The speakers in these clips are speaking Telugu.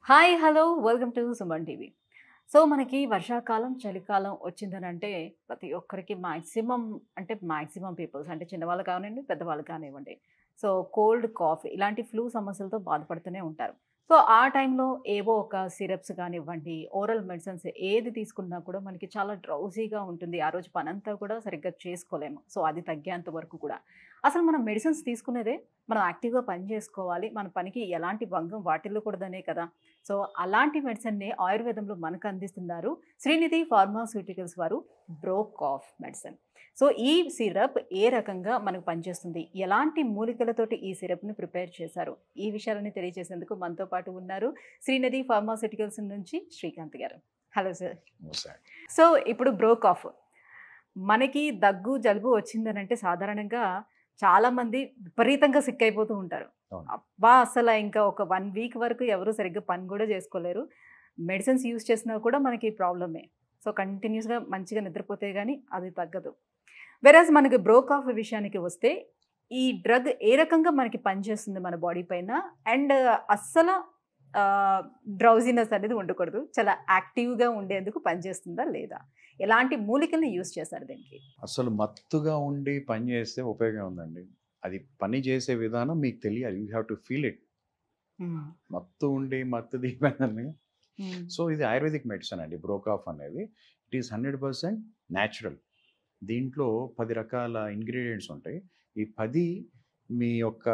Hi hello welcome to Suman TV. So మనకి వర్షాకాలం చలికాలం వచ్చిందనంటే ప్రతి ఒక్కరికి మ్యాక్సిమం పీపుల్స్ అంటే చిన్నవాళ్ళు కానివ్వండి పెద్దవాళ్ళు కానివ్వండి. సో కోల్డ్ కాఫ్ ఇలాంటి ఫ్లూ సమస్యలతో బాధపడుతూనే ఉంటారు. సో ఆ టైంలో ఏవో ఒక సిరప్స్ కానివ్వండి, ఓరల్ మెడిసిన్స్ ఏది తీసుకున్నా కూడా మనకి చాలా డ్రౌజీగా ఉంటుంది. ఆ రోజు పనంతా కూడా సరిగ్గా చేసుకోలేము. సో అది తగ్గేంత వరకు కూడా. అసలు మనం మెడిసిన్స్ తీసుకునేదే మనం యాక్టివ్‌గా పని చేసుకోవాలి. మన పనికి ఎలాంటి భంగం వాటిల్లకూడదనే కదా! సో అలాంటి మెడిసిన్‌నే ఆయుర్వేదంలో మనకు అందిస్తున్నారు శ్రీనిధి ఫార్మాస్యూటికల్స్ వారు బ్రో కాఫ్ మెడిసిన్. సో ఈ సిరప్ ఏ రకంగా మనకు పనిచేస్తుంది? ఎలాంటి మూలికలతోటి ఈ సిరప్‌ని ప్రిపేర్ చేశారు? ఈ విషయాలన్నీ తెలియజేసేందుకు మనతో పాటు ఉన్నారు శ్రీనిధి ఫార్మాస్యూటికల్స్ నుంచి శ్రీకాంత్ గారు. Hello sir. సో ఇప్పుడు బ్రో కాఫ్ మనకి దగ్గు, జలుబు వచ్చిందనంటే సాధారణంగా చాలామంది విపరీతంగా సిక్ అయిపోతూ ఉంటారు. అవును. అబ్బా! అసల ఇంకా ఒక 1 వీక్ వరకు ఎవరు సరిగ్గా పని గూడా జేసుకోలేరు. మెడిసిన్స్ యూజ్ చేసినా కూడా మనకి ప్రాబ్లమే. సో, కంటిన్యూస్‌గా మంచిగా నిద్రపోతే గాని అది తగ్గదు. వెరాజ్ మనకి బ్రో కాఫ్ విషయానికి వస్తే, ఈ డ్రగ్ ఏ రకంగా మనకి పనిచేస్తుంది మన బాడీ పైన? అండ్ అస్సల డ్రౌజీనెస్ అనేది ఉండకూడదు. చాలా యాక్టివ్‌గా ఉండేందుకు పనిచేస్తుందా లేదా? ఎలాంటి మూలికల్ని యూజ్ చేశారు దీనికి? అసలు మత్తుగా ఉండి పని చేస్తే ఉపయోగం ఉందండి. అది పని చేసే విధానం మీకు తెలియాలి. You have to feel it. హ్మ్. మత్తు ఉండి మత్తు దిగిపోయిందని. హ్మ్. సో ఇది ఆయుర్వేదిక్ మెడిసిన్ అండి బ్రోకాఫ్ అనేది. It is 100% natural. దీంట్లో 10 రకాల ఇంగ్రీడియెంట్స్ ఉంటాయి. ఈ 10 మీ యొక్క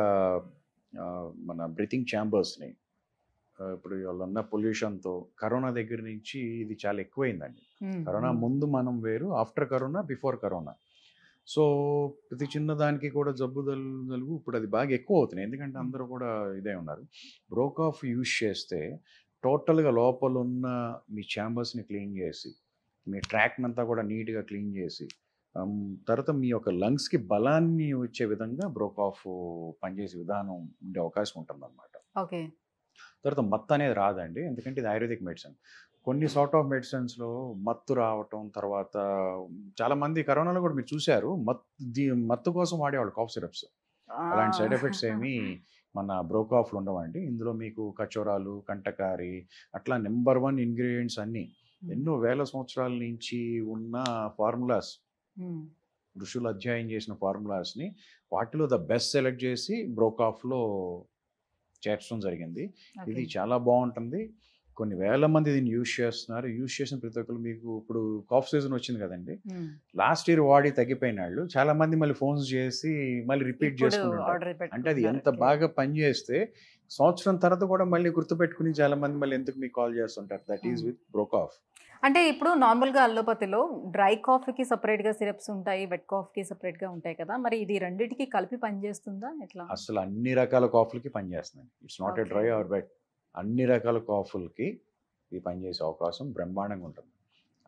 మన బ్రీతింగ్ ఛాంబర్స్‌ని ఇప్పుడు ఇవాళ ఉన్న పొల్యూషన్‌తో కరోనా దగ్గర నుంచి ఇది చాలా ఎక్కువైందండి. హ్మ్. కరోనా హ్మ్. ముందు మనం వేరు, after corona, before corona. So, ప్రతి చిన్నదానికి కూడా జలుబు ఇప్పుడు అది బాగా ఎక్కువ అవుతున్నాయి. ఎందుకంటే హ్మ్. అందరూ కూడా ఇదే ఉన్నారు. బ్రోకాఫ్ యూజ్ చేస్తే టోటల్‌గా లోపలున్న మీ ఛాంబర్స్‌ని క్లీన్ చేసి, మీ ట్రాక్‌నంతా కూడా నీట్‌గా క్లీన్ చేసి, తర్వాత మీ యొక్క లంగ్స్‌కి బలాన్ని వచ్చే విధంగా బ్రోకాఫ్ పనిచేసే విధానం ఉండే అవకాశం ఉంటుందన్నమాట. ఓకే. తర్వాత మత్తు అనేది రాదండి. ఎందుకంటే ఇది ఆయుర్వేదిక్ మెడిసిన్. కొన్ని సార్ట్ ఆఫ్ మెడిసిన్స్‌లో మత్తు రావటం, తర్వాత చాలామంది కరోనాలో కూడా మీరు చూసారు. మత్తు కోసం వాడేవాళ్ళు కాఫ్ సిరప్స్. అలాంటి సైడ్ ఆ! ఎఫెక్ట్స్ ఏమీ మన బ్రోకాఫ్‌లో ఉండవండి. ఇందులో మీకు కచోరాలు, కంటకారి అట్లా నంబర్ 1 ఇంగ్రీడియెంట్స్ అన్నీ. హ్మ్. ఎన్నో వేల సంవత్సరాల నుంచి ఉన్న ఫార్ములాస్, హ్మ్. ఋషులు అధ్యయనం చేసిన ఫార్ములాస్‌ని వాటిలో ద బెస్ట్ సెలెక్ట్ చేసి బ్రోకాఫ్‌లో చేర్చడం జరిగింది. ఓకే. ఇది చాలా బావుంటుంది. కొన్ని వేల మంది దీన్ని యూజ్ చేస్తున్నారు. యూజ్ చేసిన ప్రతి ఒక్కళ్ళు మీకు ఇప్పుడు కాఫ్ సీజన్ వచ్చింది కదండీ! హ్మ్. లాస్ట్ ఇయర్ వాడి తగ్గిపోయినాళ్ళు చాలామంది మళ్ళీ ఫోన్స్ చేసి మళ్ళీ రిపీట్ ఇప్పుడు చేసుకుంటుంటారు. ఆర్డర్ అంటే అది పెట్టుకుంటున్నారు. ఎంత బాగా పనిచేస్తే సంవత్సరం తర్వాత కూడా మళ్ళీ గుర్తుపెట్టుకుని చాలామంది మళ్ళీ ఎందుకు మీకు కాల్ చేస్తుంటారు. దట్ ఈస్ హ్మ్. విత్ బ్రోకాఫ్. అంటే ఇప్పుడు నార్మల్‌గా అల్లోపతిలో డ్రై కాఫీకి సెపరేట్‌గా సిరప్స్ ఉంటాయి. వెట్ కాఫ్‌కి సెపరేట్‌గా ఉంటాయి కదా! మరి ఇది రెండిటికి కలిపి పనిచేస్తుందా? ఎట్లా? అసలు అన్ని రకాల కాఫ్‌లకి పనిచేస్తుంది. It's not a okay. Dry or wet. అన్ని రకాల కాఫ్‌లకి ఇది పనిచేసే అవకాశం బ్రహ్మాండంగా ఉంటుంది.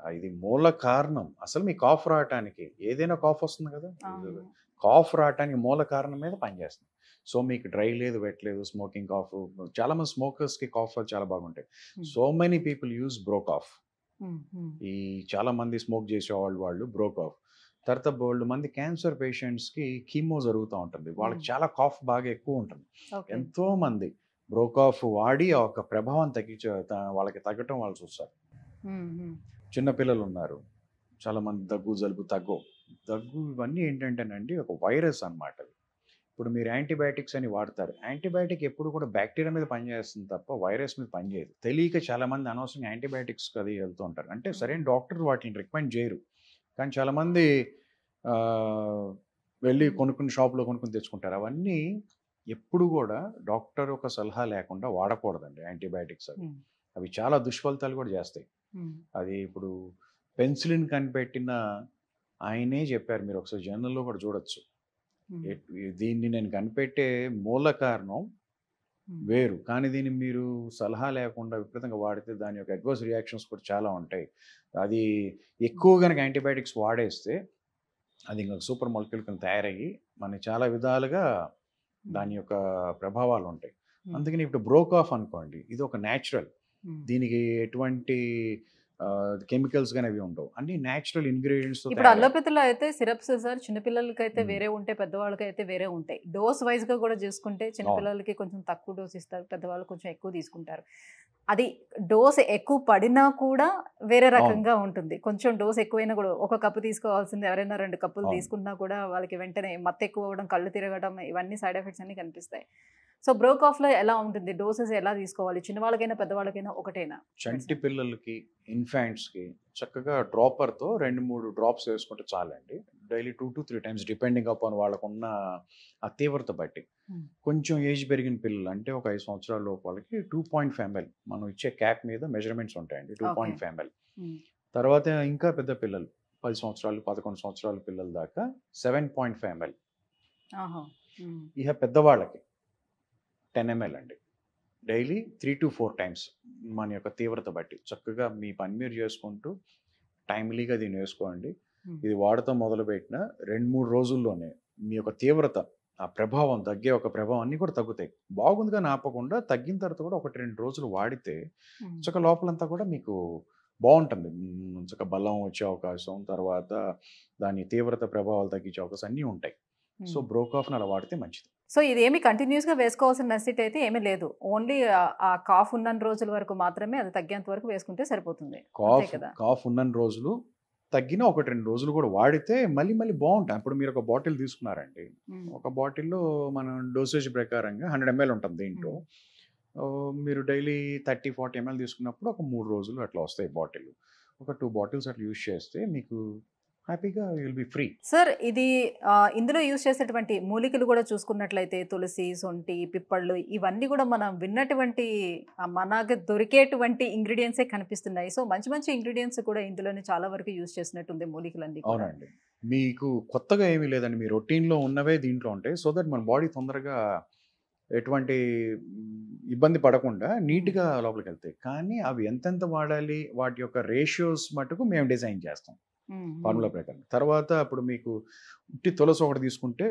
ఇది మూల కారణం. అసలు మీ కాఫ్ రావటానికి ఏదైనా కాఫ్ వస్తుంది కదా! అవును. కాఫ్ రావటానికి మూల కారణం మీద పనిచేస్తుంది. సో, మీకు డ్రై లేదు, వెట్ లేదు, స్మోకింగ్ కాఫ్ చాలామంది స్మోకర్స్‌కి కాఫ్ చాలా బాగుంటాయి. Hmm. So many people use bro cough. Hmm. Hmm. ఈ చాలామంది స్మోక్ చేసేవాళ్ళు బ్రో కాఫ్. తర్వాత బోలెడు మంది క్యాన్సర్ పేషెంట్స్‌కి కీమో జరుగుతా ఉంటుంది. వాళ్ళకి హ్మ్. చాలా కాఫ్ బాగా ఎక్కువ ఉంటుంది. ఓకే. ఎంతోమంది బ్రో కాఫ్ వాడి ఆ యొక్క ప్రభావం వాళ్ళకి తగ్గటం వాళ్ళు చూస్తారు. హ్మ్. హ్మ్. చిన్న పిల్లలున్నారు. చాలామంది దగ్గు, జలుబు తగ్గవు. దగ్గు ఇవన్నీ ఏంటంటేనండి ఒక వైరస్ అనమాట అది. ఇప్పుడు మీరు యాంటీబయాటిక్స్ అని వాడతారు. యాంటీబయాటిక్ ఎప్పుడు కూడా బ్యాక్టీరియా మీద పనిచేస్తుంది తప్ప వైరస్ మీద పనిచేయదు. తెలియక చాలామంది అనవసరంగా యాంటీబయాటిక్స్‌కి అది వెళ్తూ ఉంటారు. అంటే హ్మ్. సరైన డాక్టర్ వాటిని రికమెండ్ చేయరు. కానీ చాలామంది ఆహ్, వెళ్లి హ్మ్. కొనుక్కుని షాప్‌లో కొనుక్కొని తెచ్చుకుంటారు. అవన్నీ ఎప్పుడు గూడా డాక్టర్ యొక్క సలహా లేకుండా వాడకూడదండి యాంటీబయాటిక్స్ అవి. హ్మ్. అవి చాలా దుష్ఫలితాలు కూడా చేస్తాయి. హ్మ్. అది ఇప్పుడు పెన్సిలిన్ కనిపెట్టిన ఆయనే చెప్పారు. మీరు ఒకసారి జర్నల్‌లో కూడా చూడొచ్చు. హ్మ్. దీన్ని నేను కనిపెట్టే మూల కారణం హ్మ్. వేరు. కానీ దీన్ని మీరు సలహా లేకుండా విపరీతంగా వాడితే దాని యొక్క అడ్వర్స్ రియాక్షన్స్ కూడా చాలా ఉంటాయి. అది హ్మ్. ఎక్కువ గనక యాంటీబయాటిక్స్ వాడేస్తే అది ఇంక సూపర్ మాలిక్యూల్ కింద తయారయ్యి మనకి చాలా విధాలుగా హ్మ్. దాని యొక్క ప్రభావాలుంటాయి. హ్మ్. అందుకని ఇప్పుడు బ్రోకాఫ్ అనుకోండి. ఇది ఒక న్యాచురల్. హ్మ్. దీనికి ఎటువంటి కెమికల్స్ గాని అవి ఉండవు. అన్నీ న్యాచురల్ ఇంగ్రీడియెంట్స్‌తో ఇప్పుడు తయారయ్యాయి. అల్లోపతిలో అయితే సిరప్స్ సార్ చిన్న పిల్లలకైతే హ్మ్. వేరే ఉంటాయి. పెద్దవాళ్ళకైతే వేరే ఉంటాయి. డోస్ వైస్‌గా కూడా చూసుకుంటే చిన్న అవును. పిల్లలకి కొంచెం తక్కువ డోస్ ఇస్తారు. పెద్దవాళ్ళు కొంచెం ఎక్కువ తీసుకుంటారు. అది డోస్ ఎక్కువ పడినా కూడా వేరే అవును రకంగా ఉంటుంది. కొంచెం డోస్ ఎక్కువైనా కూడా ఒక కప్పు తీసుకోవాల్సింది ఎవరైనా 2 కప్పులు అవును తీసుకున్నా కూడా వాళ్ళకి వెంటనే మత్తు ఎక్కువ అవ్వడం, కళ్ళు తిరగడం ఇవన్నీ సైడ్ ఎఫెక్ట్స్ అన్నీ కనిపిస్తాయి. సో, బ్రోకాఫ్‌లో ఎలా ఉంటుంది? డోసెస్ ఎలా తీసుకోవాలి? చిన్నవాళ్ళకైనా, పెద్దవాళ్ళకైనా ఒకటేనా చంటి మెడిసిన్? పిల్లలకి, ఇన్ఫాంట్స్‌కి చక్కగా డ్రాపర్‌తో 2, 3 డ్రాప్స్ వేసుకుంటే చాలండి. డైలీ 2-3 టైమ్స్ డిపెండింగ్ అపాన్ వాళ్ళకున్న ఆ తీవ్రత బట్టి. హ్మ్. కొంచెం ఏజ్ పెరిగిన పిల్లలు అంటే ఒక 5 సంవత్సరాల లోపు వాళ్ళకి 2.5 ఎంఎల్ మనం ఇచ్చే క్యాప్ మీద మెజర్‌మెంట్స్ ఉంటాయండి. ఓకే. 2.5 ఎంఎల్. హ్మ్. తర్వాత ఇంకా పెద్ద పిల్లలు 10 సంవత్సరాలు, 11 సంవత్సరాల పిల్లల దాకా 7.5 ఎంఎల్. ఆహా! హ్మ్. ఇహ పెద్దవాళ్ళకి 10 ఎంఎల్ అండి. డైలీ 3-4 టైమ్స్ మన యొక్క తీవ్రత బట్టి. చక్కగా మీ పని మీరు చేసుకుంటూ టైమ్‌లీగా దీన్ని వేసుకోండి. హ్మ్. ఇది వాడటం మొదలుపెట్టిన 2, 3 రోజుల్లోనే మీ యొక్క తీవ్రత, ఆ ప్రభావం తగ్గే ఒక ప్రభావం అన్నీ కూడా తగ్గుతాయి. బాగుందిగాని ఆపకుండా తగ్గిన తర్వాత కూడా 1, 2 రోజులు వాడితే హ్మ్. చక్కగా లోపలంతా కూడా మీకు బావుంటుంది. చక్కగా బలం వచ్చే అవకాశం, తర్వాత దాని తీవ్రత ప్రభావాలు తగ్గించే అవకాశం అన్నీ ఉంటాయి. సో, హ్మ్. బ్రోకాఫ్‌ని అలా వాడితే మంచిది. సో, ఇదేమి కంటిన్యూస్‌గా వేసుకోవాల్సిన నెసెసిటీ అయితే ఏమీ లేదు. ఓన్లీ ఆ కాఫ్ ఉన్నన్ని రోజుల వరకు మాత్రమే అది తగ్గేంత వరకు వేసుకుంటే సరిపోతుంది. అంతే కదా! కాఫ్ ఉన్నన్ని రోజులు తగ్గిన 1, 2 రోజులు కూడా వాడితే మళ్ళీ మళ్ళీ బావుంటాయి. ఇప్పుడు మీరు ఒక బాటిల్ తీసుకున్నారండి. హ్మ్. ఒక బాటిల్‌లో మనం డోసేజ్ ప్రకారంగా 100 ఎంఎల్ ఉంటుంది దీంట్లో. హ్మ్. మీరు డైలీ 30, 40 ఎంఎల్ తీసుకున్నప్పుడు ఒక 3 రోజులు అట్లా వస్తాయి బాటిల్. ఒక 2 బాటిల్స్ అట్లా యూజ్ చేస్తే మీకు హ్యాపీగా you will be free. Sir ఇది ఇందులో యూజ్ చేసేటువంటి మూలికలు కూడా చూసుకున్నట్లయితే తులసి, సొంటి, పిప్పళ్ళు ఇవన్నీ కూడా మనం విన్నటువంటి మనకు దొరికేటువంటి ఇంగ్రీడియెంట్సే కనిపిస్తున్నాయి. సో, మంచి మంచి ఇంగ్రీడియెంట్స్ కూడా ఇందులోనే చాలా వరకు యూజ్ చేసినట్టుంది మూలికలన్నీ కూడా. అవునండి. మీకు కొత్తగా ఏమీ లేదండి. మీ రొటీన్‌లో ఉన్నవే దీంట్లో ఉంటాయి. సో దట్ మన బాడీ తొందరగా ఎటువంటి ఇబ్బంది పడకుండా హ్మ్. నీట్‌గా లోపలికెళ్తాయి. కానీ అవి ఎంతెంత వాడాలి, వాటి యొక్క రేషియోస్ మటుకు మేము డిజైన్ చేస్తాం హ్మ్. హ్మ్. ఫార్ములా ప్రకారం. తర్వాత ఇప్పుడు మీకు ఉట్టి తులసి ఒకటి తీసుకుంటే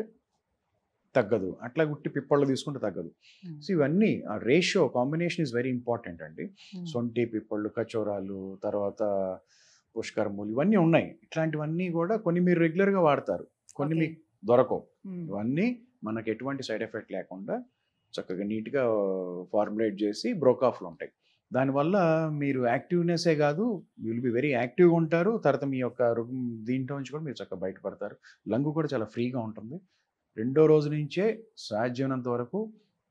తగ్గదు. అట్లా ఉట్టి పిప్పళ్ళు తీసుకుంటే తగ్గదు. హ్మ్. సో ఇవన్నీ ఆ ratio combination is very important అండి. హ్మ్. సొంటి, పిప్పళ్ళు, కచోరాలు, తర్వాత పుష్కరములు ఇవన్నీ ఉన్నాయి. ఇట్లాంటివన్నీ గూడా కొన్ని మీరు రెగ్యులర్‌గా వాడతారు. కొన్ని ఓకే. మీకు దొరకవు. హ్మ్. ఇవన్నీ మనకు ఎటువంటి సైడ్ ఎఫెక్ట్ లేకుండా చక్కగా నీట్‌గా ఫార్ములేట్ చేసి బ్రోకాఫ్‌లు ఉంటాయి. దానివల్ల మీరు యాక్టివ్‌నెస్సే గాదు, విల్ బి వెరీ యాక్టివ్‌గా ఉంటారు. తర్వాత మీ యొక్క దీంట్లో నుంచి కూడా మీరు చక్కగా బయటపడతారు. లంగ్ కూడా చాలా ఫ్రీగా ఉంటుంది. రెండో రోజు నుంచే సాధ్యమైనంత వరకు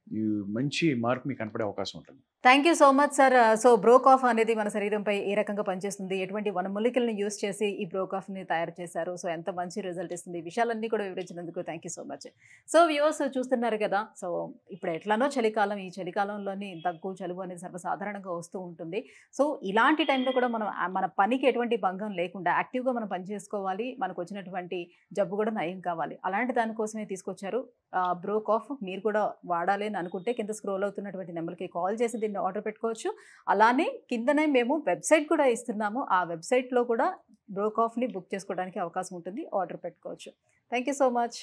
ఈ మంచి మార్పు మీకు కనపడే అవకాశం ఉంటుంది. Thank you so much sir. So, బ్రోకాఫ్ అనేది మన శరీరంపై ఏ రకంగా పనిచేస్తుంది? ఎటువంటి వనమూలికలను యూజ్ చేసి ఈ బ్రోకాఫ్‌ని తయారు చేశారు? సో, ఎంత మంచి రిజల్ట్ ఇస్తుంది? ఈ విషయాలన్నీ కూడా వివరించినందుకు thank you so much. So, viewers చూస్తున్నారు కదా! సో, ఇప్పుడు ఎట్లానో చలికాలం. ఈ చలికాలంలోని దగ్గు, జలుబు అనేది సర్వసాధారణంగా వస్తూ ఉంటుంది. సో, ఇలాంటి టైంలో కూడా మనం మన పనికి ఎటువంటి భంగం లేకుండా యాక్టివ్‌గా మనం పని చేసుకోవాలి. మనకొచ్చినటువంటి జబ్బు కూడా నయం కావాలి. అలాంటి దానికోసమే తీసుకొచ్చారు బ్రోకాఫ్. మీరు కూడా వాడాలి అని అనుకుంటే కింద స్క్రోల్ అవుతున్నటువంటి నెంబర్‌కి కాల్ చేసి దీన్ని ఆర్డర్ పెట్టుకోవచ్చు. అలానే కిందనే మేము వెబ్‌సైట్ కూడా ఇస్తున్నాము. ఆ వెబ్‌సైట్‌లో కూడా బ్రోకాఫ్‌ని బుక్ చేసుకోవడానికి అవకాశం ఉంటుంది. ఆర్డర్ పెట్టుకోవచ్చు. Thank you so much.